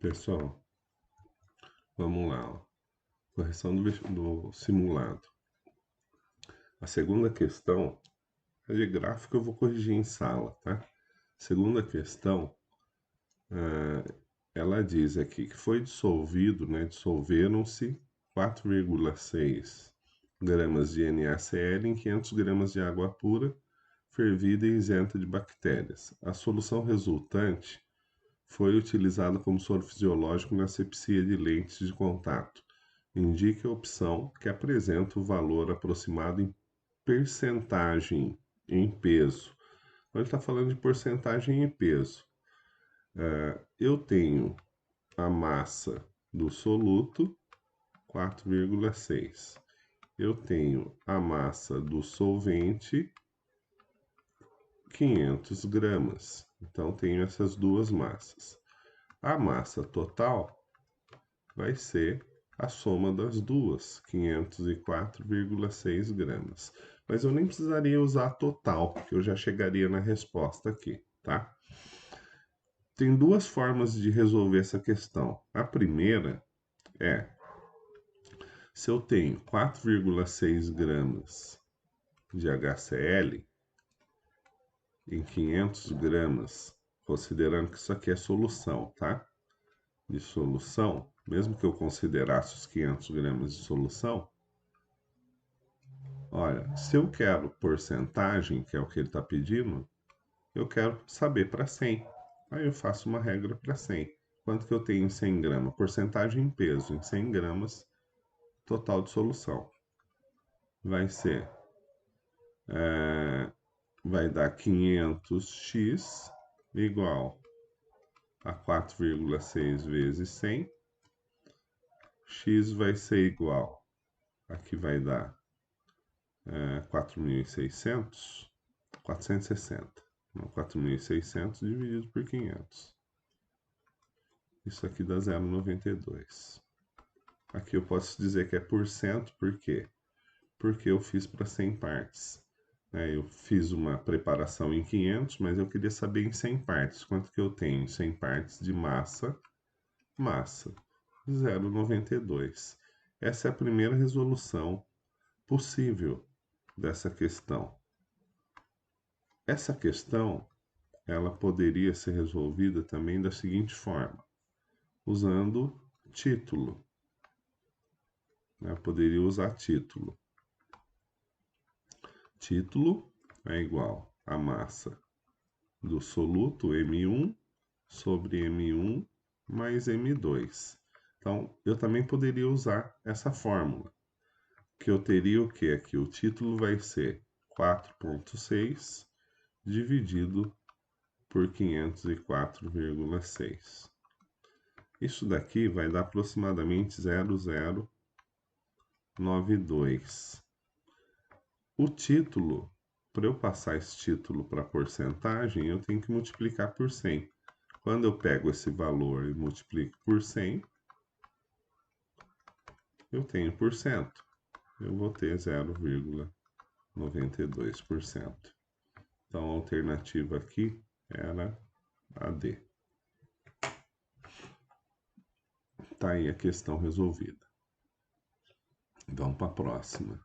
Pessoal, vamos lá, ó. Correção do simulado. A segunda questão, a de gráfico eu vou corrigir em sala, tá? Segunda questão, ela diz aqui que foi dissolvido, né? Dissolveram-se 4,6 gramas de NaCl em 500 gramas de água pura, fervida e isenta de bactérias. A solução resultante foi utilizada como soro fisiológico na asepsia de lentes de contato. Indique a opção que apresenta o valor aproximado em percentagem em peso. Então, ele está falando de porcentagem em peso. Eu tenho a massa do soluto, 4,6. Eu tenho a massa do solvente, 500 gramas. Então, tenho essas duas massas. A massa total vai ser a soma das duas, 504,6 gramas. Mas eu nem precisaria usar total, porque eu já chegaria na resposta aqui, tá? Tem duas formas de resolver essa questão. A primeira é, se eu tenho 4,6 gramas de HCl em 500 gramas, considerando que isso aqui é solução, tá? De solução, mesmo que eu considerasse os 500 gramas de solução, olha, se eu quero porcentagem, que é o que ele está pedindo, eu quero saber para 100. Aí eu faço uma regra para 100. Quanto que eu tenho em 100 gramas? Porcentagem em peso, em 100 gramas, total de solução. Vai ser, vai dar 500x igual a 4,6 vezes 100. X vai ser igual, aqui vai dar 4.600, 460. 4.600 dividido por 500. Isso aqui dá 0,92. Aqui eu posso dizer que é por cento, por quê? Porque eu fiz para 100 partes. Eu fiz uma preparação em 500, mas eu queria saber em 100 partes. Quanto que eu tenho em 100 partes de massa? Massa, 0,92. Essa é a primeira resolução possível dessa questão. Essa questão, ela poderia ser resolvida também da seguinte forma, usando título. Eu poderia usar título. Título é igual a massa do soluto M1 sobre M1 mais M2. Então, eu também poderia usar essa fórmula, que eu teria o que aqui? O título vai ser 4,6 dividido por 504,6. Isso daqui vai dar aproximadamente 0,092. O título, para eu passar esse título para porcentagem, eu tenho que multiplicar por 100. Quando eu pego esse valor e multiplico por 100, eu tenho por cento. Eu vou ter 0,92%. Então, a alternativa aqui era a D. Tá aí a questão resolvida. Vamos para a próxima.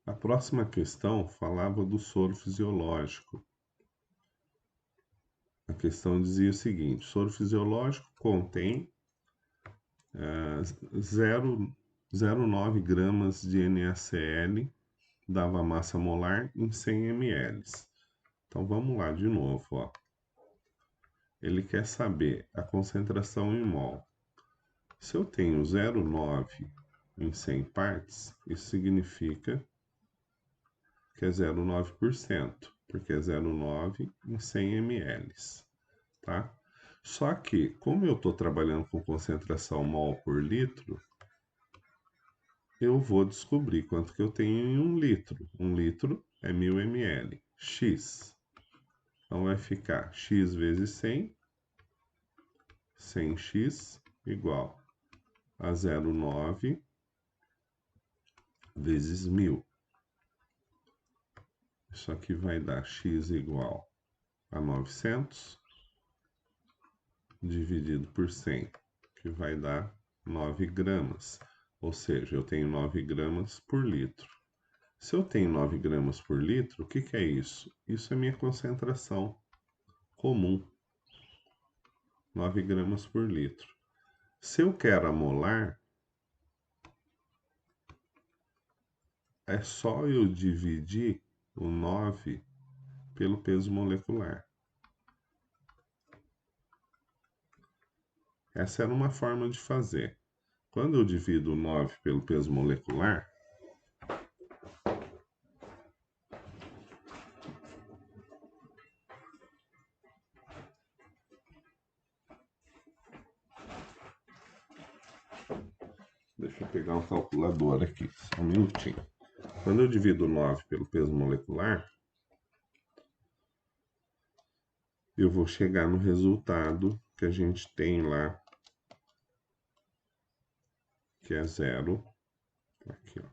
A próxima questão falava do soro fisiológico. A questão dizia o seguinte: soro fisiológico contém 0,09 gramas de NaCl, dava massa molar em 100 ml. Então vamos lá de novo, ó. Ele quer saber a concentração em mol. Se eu tenho 0,9 em 100 partes, isso significa que é 0,9%, porque é 0,9 em 100 ml, tá? Só que, como eu estou trabalhando com concentração mol por litro, eu vou descobrir quanto que eu tenho em 1 litro. 1 litro é 1000 ml. X. Então, vai ficar x vezes 100, 100x igual a 0,9 vezes 1000. Isso aqui vai dar x igual a 900 dividido por 100, que vai dar 9 gramas. Ou seja, eu tenho 9 gramas por litro. Se eu tenho 9 gramas por litro, o que é isso? Isso é minha concentração comum, 9 gramas por litro. Se eu quero a molar, é só eu dividir o 9 pelo peso molecular. Essa era uma forma de fazer. Quando eu divido o 9 pelo peso molecular, deixa eu pegar um calculador aqui, só um minutinho. Quando eu divido o 9 pelo peso molecular, eu vou chegar no resultado que a gente tem lá, que é 0, aqui ó,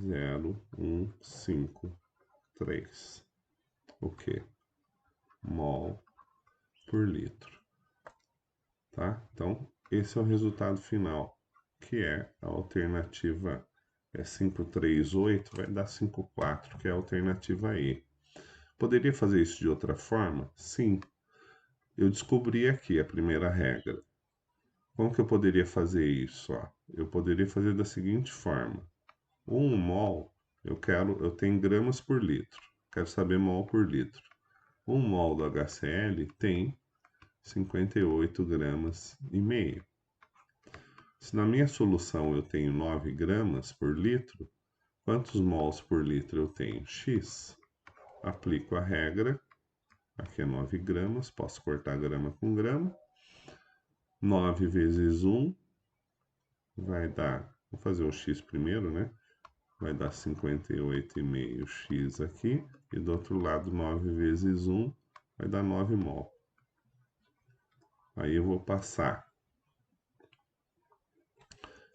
0,153. O que? Mol por litro, tá? Então, esse é o resultado final, que é a alternativa 538, vai dar 54, que é a alternativa E. Poderia fazer isso de outra forma? Sim. Eu descobri aqui a primeira regra. Como que eu poderia fazer isso? Ó? Eu poderia fazer da seguinte forma. 1 mol, eu tenho gramas por litro. Quero saber mol por litro. 1 mol do HCl tem 58 gramas e meio. Se na minha solução eu tenho 9 gramas por litro, quantos mols por litro eu tenho? X. Aplico a regra. Aqui é 9 gramas, posso cortar grama com grama. 9 vezes 1 vai dar, vou fazer o x primeiro, né? Vai dar 58,5x aqui. E do outro lado, 9 vezes 1 vai dar 9 mol. Aí eu vou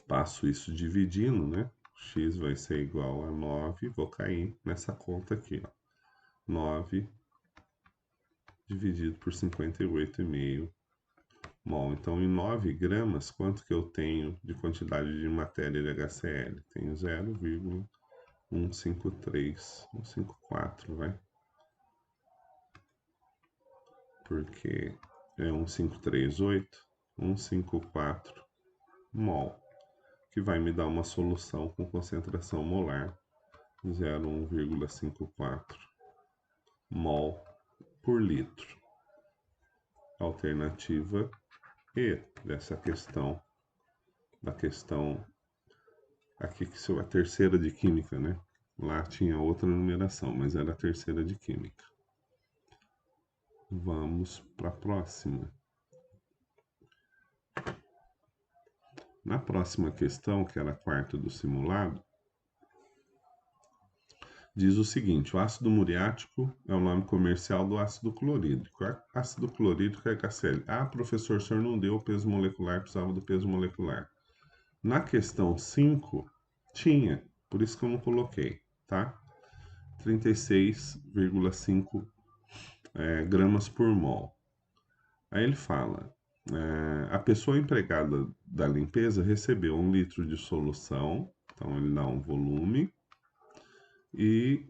passo isso dividindo, né? X vai ser igual a 9, vou cair nessa conta aqui, ó. 9 dividido por 58,5 mol. Então, em 9 gramas, quanto que eu tenho de quantidade de matéria de HCl? Tenho 0,153, 154, vai? Porque é 1538, 154 mol, que vai me dar uma solução com concentração molar 0,154 mol por litro. Alternativa E dessa questão, da questão aqui que é a terceira de química, né? Lá tinha outra numeração, mas era a terceira de química. Vamos para a próxima. Na próxima questão, que era a quarta do simulado, diz o seguinte: o ácido muriático é o nome comercial do ácido clorídrico. Ácido clorídrico é HCl. Ah, professor, o senhor não deu o peso molecular, precisava do peso molecular. Na questão 5, tinha, por isso que eu não coloquei, tá? 36,5 gramas por mol. Aí ele fala, a pessoa empregada da limpeza recebeu 1 litro de solução, então ele dá um volume, e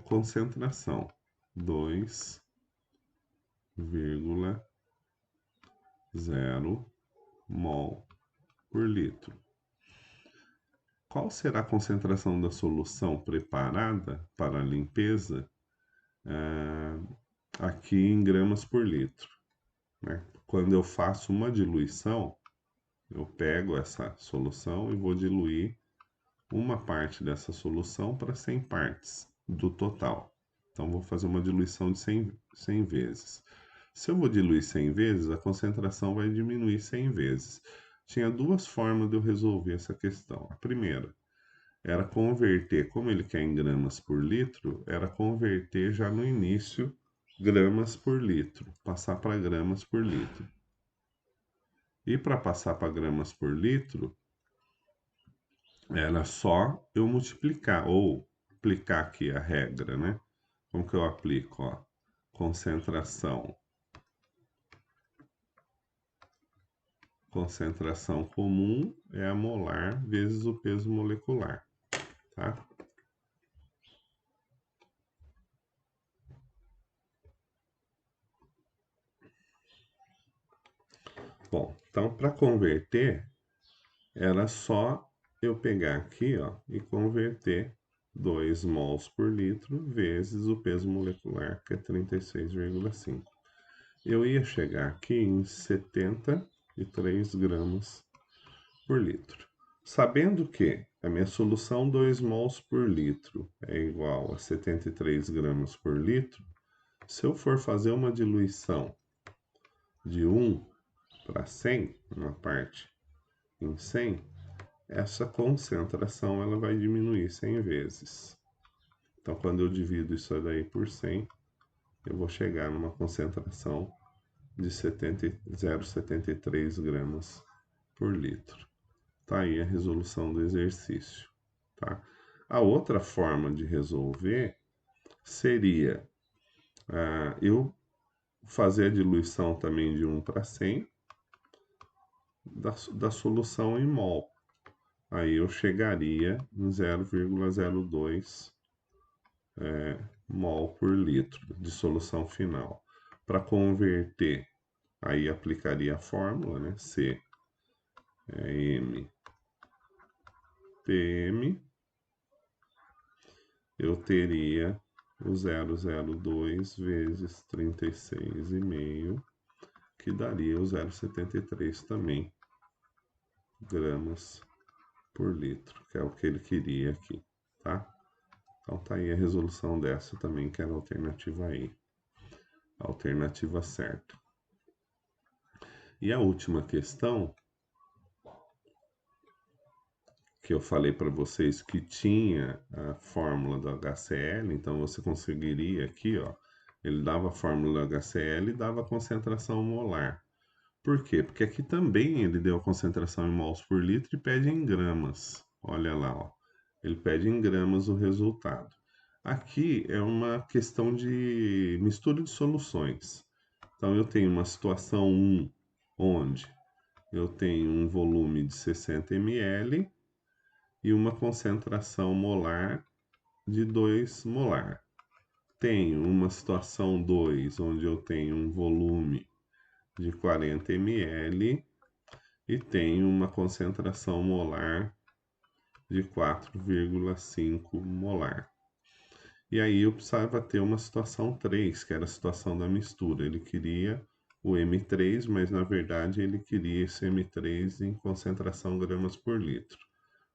concentração 2,0 mol por litro. Qual será a concentração da solução preparada para a limpeza aqui em gramas por litro, né? Quando eu faço uma diluição, eu pego essa solução e vou diluir uma parte dessa solução para 100 partes do total. Então, vou fazer uma diluição de 100 vezes. Se eu vou diluir 100 vezes, a concentração vai diminuir 100 vezes. Tinha duas formas de eu resolver essa questão. A primeira era converter, como ele quer em gramas por litro, era converter já no início gramas por litro, passar para gramas por litro. E para passar para gramas por litro, era só eu multiplicar, ou aplicar aqui a regra, né? Como que eu aplico? Ó, concentração concentração comum é a molar vezes o peso molecular, tá? Bom, então para converter, era só eu pegar aqui, ó, e converter 2 mols por litro vezes o peso molecular, que é 36,5. Eu ia chegar aqui em 73 gramas por litro. Sabendo que a minha solução 2 mols por litro é igual a 73 gramas por litro, se eu for fazer uma diluição de 1 para 100, uma parte em 100, essa concentração ela vai diminuir 100 vezes. Então, quando eu divido isso daí por 100, eu vou chegar numa concentração de 0,73 gramas por litro. Tá aí a resolução do exercício, tá? A outra forma de resolver seria eu fazer a diluição também de 1 para 100 da solução em mol. Aí eu chegaria em 0,02 mol por litro de solução final. Para converter, aí aplicaria a fórmula, né? C é M PM. Eu teria o 0,02 vezes 36,5, que daria o 0,73 também gramas por litro, que é o que ele queria aqui, tá? Então tá aí a resolução dessa também, que era a alternativa E, a alternativa certa. E a última questão, que eu falei para vocês que tinha a fórmula do HCl, então você conseguiria aqui, ó, ele dava a fórmula do HCl e dava a concentração molar. Por quê? Porque aqui também ele deu a concentração em mols por litro e pede em gramas. Olha lá, ó. Ele pede em gramas o resultado. Aqui é uma questão de mistura de soluções. Então eu tenho uma situação 1, onde eu tenho um volume de 60 ml e uma concentração molar de 2 molar. Tenho uma situação 2, onde eu tenho um volume de 40 ml e tenho uma concentração molar de 4,5 molar. E aí eu precisava ter uma situação 3, que era a situação da mistura. Ele queria o M3, mas na verdade ele queria esse M3 em concentração gramas por litro.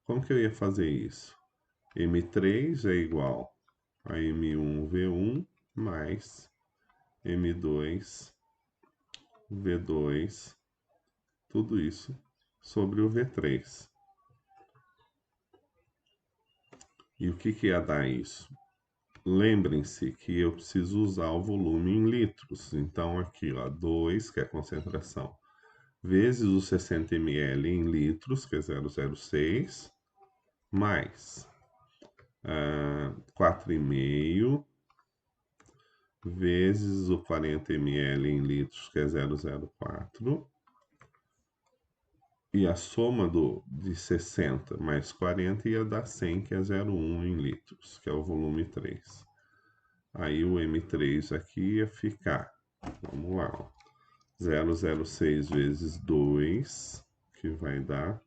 Como que eu ia fazer isso? M3 é igual a M1V1 mais M2V2, tudo isso sobre o V3. E o que ia dar isso? Lembrem-se que eu preciso usar o volume em litros. Então, aqui, ó, 2, que é a concentração, vezes os 60 ml em litros, que é 0,06, mais 4,5 vezes o 40 ml em litros, que é 0,04, e a soma de 60 mais 40 ia dar 100, que é 0,1 em litros, que é o volume 3. Aí o M3 aqui ia ficar, vamos lá, ó, 0,06 vezes 2, que vai dar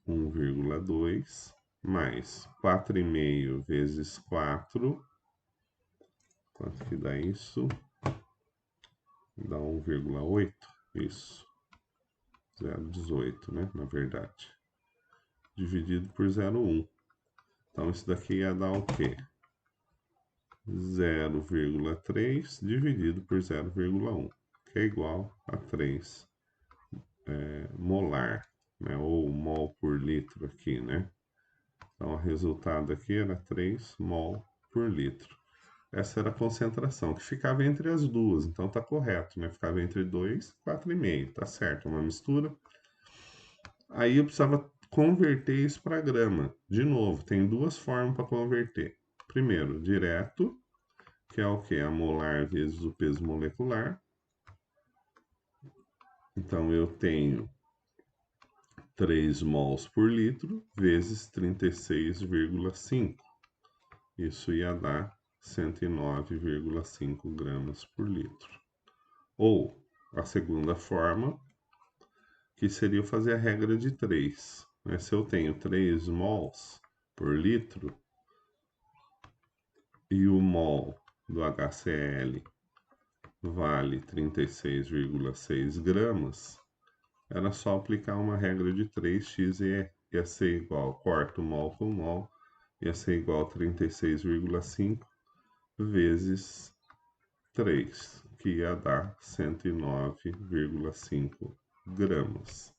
1,2, mais 4,5 vezes 4, quanto que dá isso? Dá 1,8, isso, 0,18, né, na verdade, dividido por 0,1. Então, isso daqui ia dar o quê? 0,3 dividido por 0,1, que é igual a 3 molar, né? Ou mol por litro aqui, né? Então, o resultado aqui era 3 mol por litro. Essa era a concentração, que ficava entre as duas, então tá correto, né? Ficava entre 2 e 4,5, tá certo, é uma mistura. Aí eu precisava converter isso para grama. De novo, tem duas formas para converter. Primeiro, direto, que é o que? A molar vezes o peso molecular. Então, eu tenho 3 mols por litro vezes 36,5. Isso ia dar 109,5 gramas por litro. Ou a segunda forma, que seria fazer a regra de 3. Né? Se eu tenho 3 mols por litro e o mol do HCl vale 36,6 gramas, era só aplicar uma regra de 3x e ia ser igual, quarto mol com mol, ia ser igual a 36,5 vezes 3, que ia dar 109,5 gramas.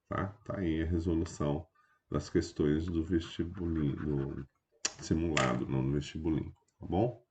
Tá aí a resolução das questões do vestibulinho, do simulado, não do vestibulinho, tá bom?